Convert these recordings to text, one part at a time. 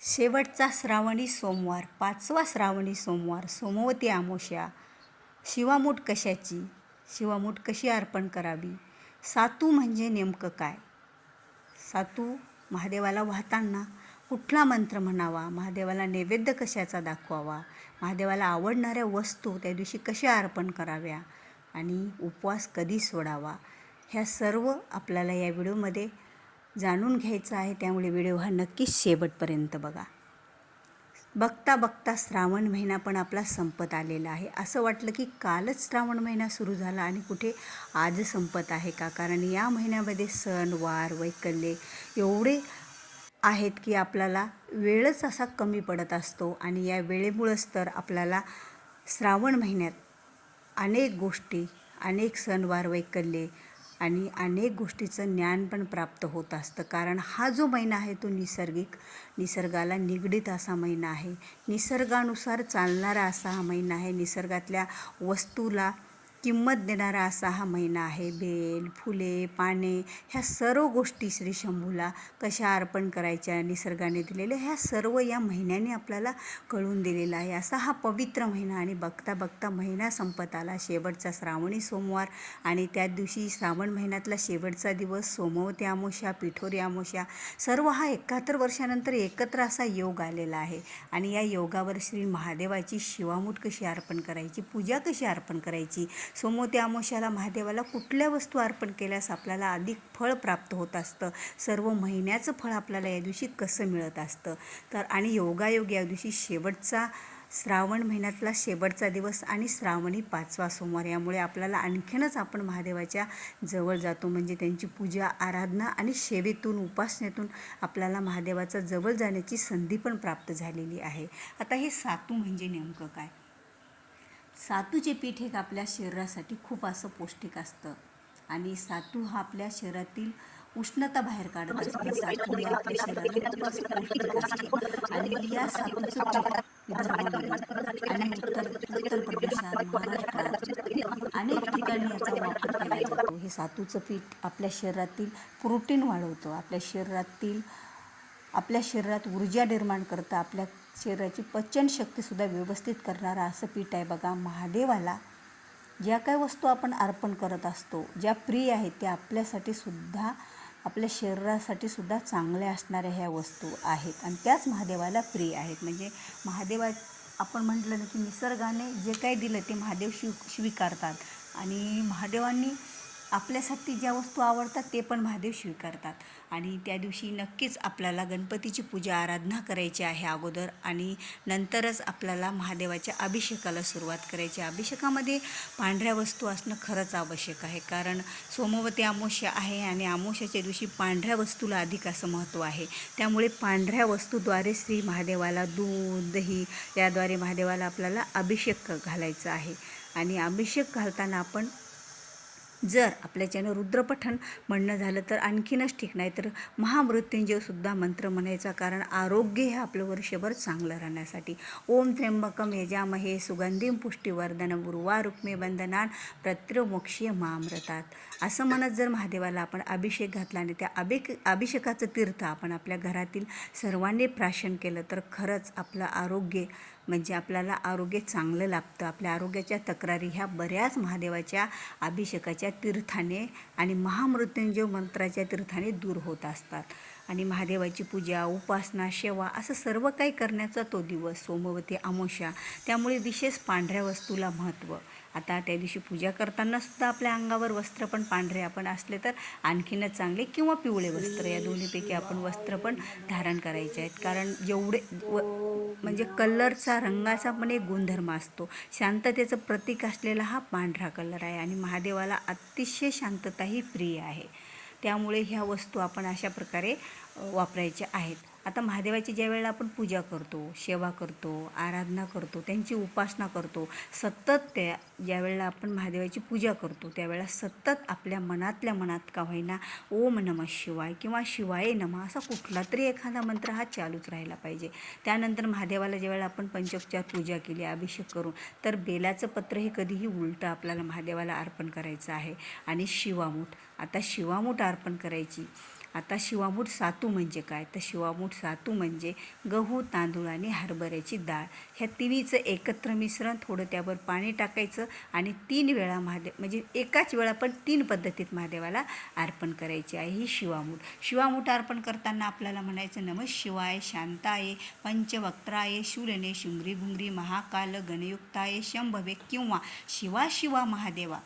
शेवटचा श्रावणी सोमवार, 5वा श्रावणी सोमवार, सोमवती अमावस्या. शिवामूठ कशाची? शिवामूठ कशी अर्पण करावी? सातू म्हणजे नेमकं काय? सातू महादेवाला वाहताना कुठला मंत्र म्हणावा? महादेवाला नैवेद्य कशाचा दाखवावा? महादेवाला आवडणाऱ्या वस्तू त्या दिवशी कशा अर्पण कराव्या? आणि उपवास कधी सोडावा? ह्या सर्व आपल्याला या व्हिडिओमध्ये जाणून घ्यायचं आहे. त्यामुळे व्हिडिओ हा नक्कीच शेवटपर्यंत बघा. बघता बघता श्रावण महिना पण आपला संपत आलेला आहे. असं वाटलं की कालच श्रावण महिना सुरू झाला आणि कुठे आज संपत आहे का? कारण या महिन्यामध्ये सण वार वैकल्ये एवढे आहेत की आपल्याला वेळच असा कमी पडत असतो. आणि या वेळेमुळंच तर आपल्याला श्रावण महिन्यात अनेक गोष्टी, अनेक सणवार वैकल्ये आणि अनेक गोष्टीचं ज्ञान पण प्राप्त होत असतं. कारण हा जो महिना आहे तो निसर्गाला निगडीत असा महिना आहे. निसर्गानुसार चालणारा असा हा महिना आहे. निसर्गातल्या वस्तूला किंमत देणारा असा हा महिना आहे. बेल, फुले, पाने ह्या सर्व गोष्टी श्री शंभूला कशा अर्पण करायच्या निसर्गाने दिलेल्या, ह्या सर्व या महिन्याने आपल्याला कळून दिलेला आहे. असा हा पवित्र महिना. आणि बघता बघता महिना संपत आला. शेवटचा श्रावणी सोमवार आणि त्याच दिवशी श्रावण महिन्यातला शेवटचा दिवस सोमवती अमावस्या, पिठोरी अमावस्या, सर्व हा 71 वर्षानंतर एकत्र असा योग आलेला आहे. आणि या योगावर श्री महादेवाची शिवामूठ कशी अर्पण करायची, पूजा कशी अर्पण करायची, सोमवती अमावस्याला महादेवाला कुठल्या वस्तू अर्पण केल्यास आपल्याला अधिक फळ प्राप्त होत असतं, सर्व महिन्याचं फळ आपल्याला या दिवशी कसं मिळत असतं. तर आणि योगायोग या दिवशी शेवटचा श्रावण महिन्यातला शेवटचा दिवस आणि श्रावणी 5वा सोमवार, यामुळे आपल्याला आणखीनच आपण महादेवाच्या जवळ जातो. म्हणजे त्यांची पूजा आराधना आणि सेवेतून उपासनेतून आपल्याला महादेवाचा जवळ जाण्याची संधी पण प्राप्त झालेली आहे. आता हे सातू म्हणजे नेमकं काय? सातूचे पीठ हे आपल्या शरीरासाठी खूप असं पौष्टिक असतं. आणि सातू हा आपल्या शरीरातील उष्णता बाहेर काढत असते. सातू हे आपल्या शरीराला खूप असं पौष्टिक असतं. आणि या सातूचं पीठ विदर्भामध्ये आणि उत्तर प्रदेशात, महाराष्ट्रात अनेक ठिकाणी याचा वापर केला जातो. हे सातूचं पीठ आपल्या शरीरातील प्रोटीन वाढवतं, आपल्या शरीरात ऊर्जा निर्माण करतं, आपल्या शरीराची पचनशक्तीसुद्धा व्यवस्थित करणारं असं पीठ आहे. बघा, महादेवाला ज्या काही वस्तू आपण अर्पण करत असतो, ज्या प्रिय आहेत, त्या आपल्यासाठी सुद्धा, आपल्या शरीरासाठी सुद्धा चांगल्या असणाऱ्या ह्या वस्तू आहेत. आणि त्याच महादेवाला प्रिय आहेत. म्हणजे महादेवा आपण म्हटलं ना की निसर्गाने जे काही दिलं ते महादेव स्वीकारतात. आणि महादेवांनी आपल्यासाठी ज्या वस्तू आवडतात ते पण महादेव स्वीकारतात. आणि त्या दिवशी नक्कीच आपल्याला गणपतीची पूजा आराधना करायची आहे अगोदर, आणि नंतरच आपल्याला महादेवाच्या अभिषेकाला सुरुवात करायची. अभिषेकामध्ये पांढऱ्या वस्तू असणं खरंच आवश्यक आहे. कारण सोमवती अमावस्या आहे आणि अमावस्याच्या दिवशी पांढऱ्या वस्तूला अधिक असं महत्त्व आहे. त्यामुळे पांढऱ्या वस्तूद्वारे श्री महादेवाला दूध, दही याद्वारे महादेवाला आपल्याला अभिषेक घालायचा आहे. आणि अभिषेक घालताना आपण जर आपल्याच्यानं रुद्रपठण म्हणणं झालं तर आणखीनच ठीक, नाही तर महामृत्युंजयसुद्धा मंत्र म्हणायचा. कारण आरोग्य हे आपलं वर्षभर चांगलं राहण्यासाठी. ओम त्र्यंबकम यजामहे सुगंधिम पुष्टिवर्धनम उर्वारुक्मे बंधनान प्रत्योमोक्षीय मामृतात, असं म्हणत जर महादेवाला आपण अभिषेक घातला आणि त्या अभिषेकाचं तीर्थ आपण आपल्या घरातील सर्वांनी प्राशन केलं तर खरंच आपलं आरोग्य, म्हणजे आपल्याला आरोग्य चांगलं लाभतं. आपल्या आरोग्याच्या तक्रारी ह्या बऱ्याच महादेवाच्या अभिषेकाच्या तीर्थाने आणि महामृत्युंजय मंत्राच्या तीर्थाने दूर होत असतात. आणि महादेवाची पूजा, उपासना, सेवा असं सर्व काही करण्याचा तो दिवस सोमवती अमावस्या. त्यामुळे विशेष पांढऱ्या वस्तूला महत्त्व. आता त्या दिवशी पूजा करताना सुद्धा आपल्या अंगावर वस्त्र पण पांढरे आपण असले तर आणखीनच चांगले, किंवा पिवळे वस्त्र, या दोन्हीपैकी आपण वस्त्र पण धारण करायचे आहेत. कारण जेवढे म्हणजे कलरचा, रंगाचा पण एक गुणधर्म असतो. शांततेचं प्रतीक असलेला हा पांढरा कलर आहे. आणि महादेवाला अतिशय शांतता ही प्रिय आहे. त्यामुळे ह्या वस्तू आपण अशा प्रकारे वापरायच्या आहेत. आता महादेवाची ज्या वेळेला आपण पूजा करतो, सेवा करतो, आराधना करतो, त्यांची उपासना करतो, सतत ज्या वेळेला आपण महादेवाची पूजा करतो त्यावेळेला सतत आपल्या मनातल्या मनात का होईना ओम नमः शिवाय किंवा शिवाय नमः असा कुठला तरी एखादा मंत्र हा चालूच राहिला पाहिजे. त्यानंतर महादेवाला ज्यावेळेला आपण पंचोपचार पूजा केली, अभिषेक करून, तर बेलाचं पत्र हे कधीही उलटं आपल्याला महादेवाला अर्पण करायचं आहे. आणि शिवामूठ, आता शिवामूठ अर्पण करायची. आता शिवामूठ सातू म्हणजे काय? तर शिवामूठ सातू म्हणजे गहू, तांदूळ आणि हरभऱ्याची डाळ ह्या तिन्हीचं एकत्र मिश्रण, थोडं त्यावर पाणी टाकायचं आणि 3 वेळा म्हणजे एकाच वेळा पण 3 पद्धतीत महादेवाला अर्पण करायचे आहे. ही शिवामूठ. शिवामूठ अर्पण करताना आपल्याला म्हणायचं नमः शिवाय, शांताये, पंचवक्त्राये, शूलने, शुंगरी भुंगरी, महाकाल, गणयुक्ताये, शंभवे किंवा शिवा शिवा महादेवा,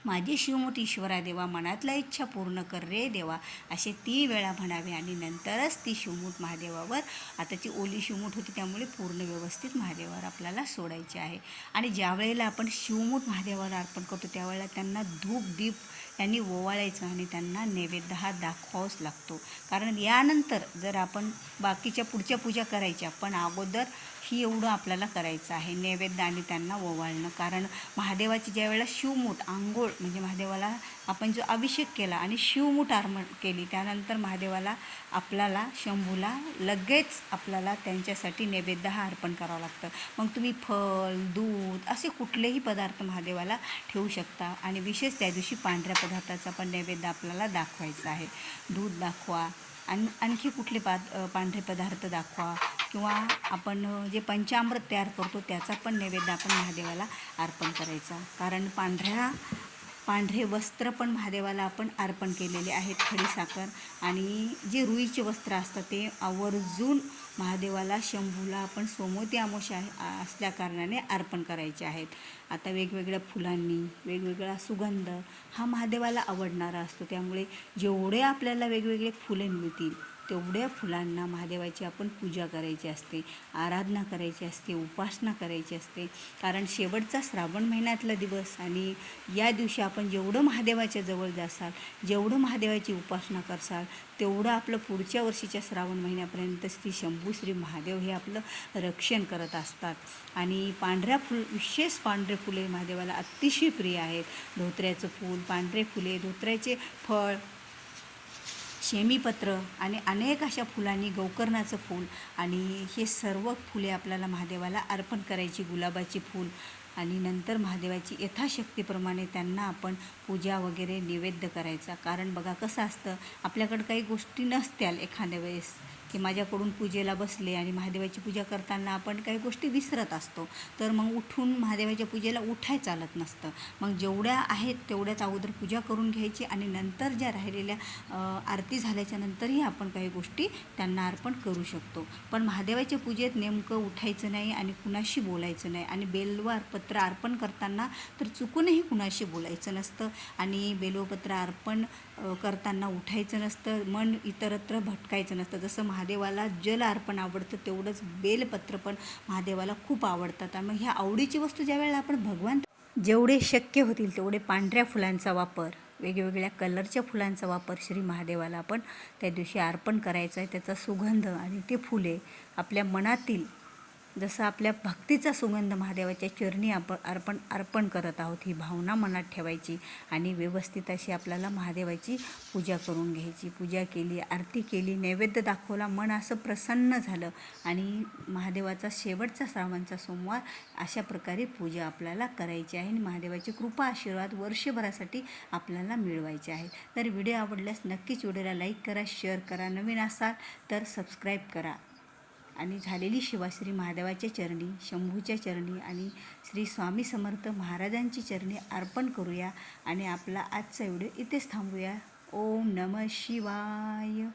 माझी शिवमूठ ईश्वरा देवा, मनातल्या इच्छा पूर्ण कर रे देवा, असे 3 वेळा म्हणावे आणि नंतरच ती शिवमूठ महादेवावर, आता ती ओली शिवमूठ होती त्यामुळे पूर्ण व्यवस्थित महादेवावर आपल्याला सोडायची आहे. आणि ज्या वेळेला आपण शिवमूठ महादेवाला अर्पण करतो त्यावेळेला त्यांना धूप दीप यांनी ओवाळायचं आणि त्यांना नैवेद्य हा दाखवावाच लागतो. कारण यानंतर जर आपण बाकीच्या पुढच्या पूजा करायच्या, पण अगोदर ही एवढं आपल्याला करायचं आहे, नैवेद्य आणि त्यांना ओवाळणं. कारण महादेवाची ज्यावेळेला शिवमूठ आंघोळ म्हणजे महादेवाला आपण जो अभिषेक केला आणि शिवमूठ अर्पण केली त्यानंतर महादेवाला आपल्याला शंभूला लगेच आपल्याला त्यांच्यासाठी नैवेद्य हा अर्पण करावं लागतं. मग तुम्ही फळ, दूध असे कुठलेही पदार्थ महादेवाला ठेवू शकता आणि विशेष त्या दिवशी पांढऱ्या पदार्थाचा पण नैवेद्य आपल्याला दाखवायचा आहे. दूध दाखवा आणि आणखी कुठले पांढरे पदार्थ दाखवा किंवा आपण जे पंचामृत तयार करतो त्याचा पण नैवेद्य आपण महादेवाला अर्पण करायचा. कारण पांढरे वस्त्र पण महादेवाला आपण अर्पण केलेले आहेत, खडीसाखर आणि जे रुईचे वस्त्र असतात ते आवर्जून महादेवाला शंभूला आपण सोमवती अमावस्या असल्या कारणाने अर्पण करायचे आहेत. आता वेगवेगळ्या फुलांनी वेगवेगळा सुगंध हा महादेवाला आवडणारा असतो, त्यामुळे जेवढे आपल्याला वेगवेगळे फुले मिळतील तेवढ्या फुलांना महादेवाची आपण पूजा करायची असते, आराधना करायची असते, उपासना करायची असते. कारण शेवटचा श्रावण महिन्यातला दिवस आणि या दिवशी आपण जेवढं महादेवाच्या जवळ जासाल, जेवढं महादेवाची उपासना करसाल तेवढं आपलं पुढच्या वर्षीच्या श्रावण महिन्यापर्यंत श्री शंभू श्री महादेव हे आपलं रक्षण करत असतात. आणि विशेष पांढरे फुले महादेवाला अतिशय प्रिय आहेत. धोत्र्याचं फूल, पांढरे फुले, धोत्र्याचे फळ, शेमीपत्र आणि अनेक अशा फुलांनी, गोकर्णाचं फूल आणि हे सर्व फुले आपल्याला महादेवाला अर्पण करायची. गुलाबाची फूल आणि नंतर महादेवाची यथाशक्तीप्रमाणे त्यांना आपण पूजा वगैरे नैवेद्य करायचा. कारण बघा कसं असतं, आपल्याकडं काही गोष्टी नसत्याल एखाद्या वेळेस की माझ्याकडून पूजेला बसले आणि महादेवाची पूजा करताना आपण काही गोष्टी विसरत असतो, तर मग उठून महादेवाच्या पूजेला उठाय चालत नसतं. मग जेवढ्या आहेत तेवढ्याच अगोदर पूजा करून घ्यायची आणि नंतर ज्या राहिलेल्या आरती झाल्याच्या नंतरही आपण काही गोष्टी त्यांना अर्पण करू शकतो. पण महादेवाच्या पूजेत नेमकं उठायचं नाही आणि कुणाशी बोलायचं नाही. आणि बेलपत्र अर्पण करताना तर चुकूनही कुणाशी बोलायचं नसतं आणि बेलपत्र अर्पण करताना उठायचं नसतं, मन इतरत्र भटकायचं नसतं. जसं महादेवाला जल अर्पण आवडतं तेवढंच बेलपत्र पण महादेवाला खूप आवडतात. आणि मग ह्या आवडीची वस्तू ज्यावेळेला आपण जेवढे शक्य होतील तेवढे पांढऱ्या फुलांचा वापर, वेगवेगळ्या कलरच्या फुलांचा वापर श्री महादेवाला आपण त्या दिवशी अर्पण करायचा आहे. त्याचा सुगंध आणि ते फुले आपल्या मनातील जसं आपल्या भक्तीचा सुगंध महादेवाच्या चरणी आपण अर्पण करत आहोत ही भावना मनात ठेवायची आणि व्यवस्थित अशी आपल्याला महादेवाची पूजा करून घ्यायची. पूजा केली, आरती केली, नैवेद्य दाखवला, मन असं प्रसन्न झालं आणि महादेवाचा शेवटचा श्रावणचा सोमवार अशा प्रकारे पूजा आपल्याला करायची आहे आणि महादेवाची कृपा आशीर्वाद वर्षभरासाठी आपल्याला मिळवायचे आहे. तर व्हिडिओ आवडल्यास नक्कीच व्हिडिओला लाईक करा, शेअर करा, नवीन असाल तर सबस्क्राईब करा आणि झालेली शिवा श्री महादेवाच्या चरणी, शंभूच्या चरणी आणि श्री स्वामी समर्थ महाराजांची चरणी अर्पण करूया आणि आपला आजचा व्हिडिओ इथेच थांबूया. ओम नमः शिवाय.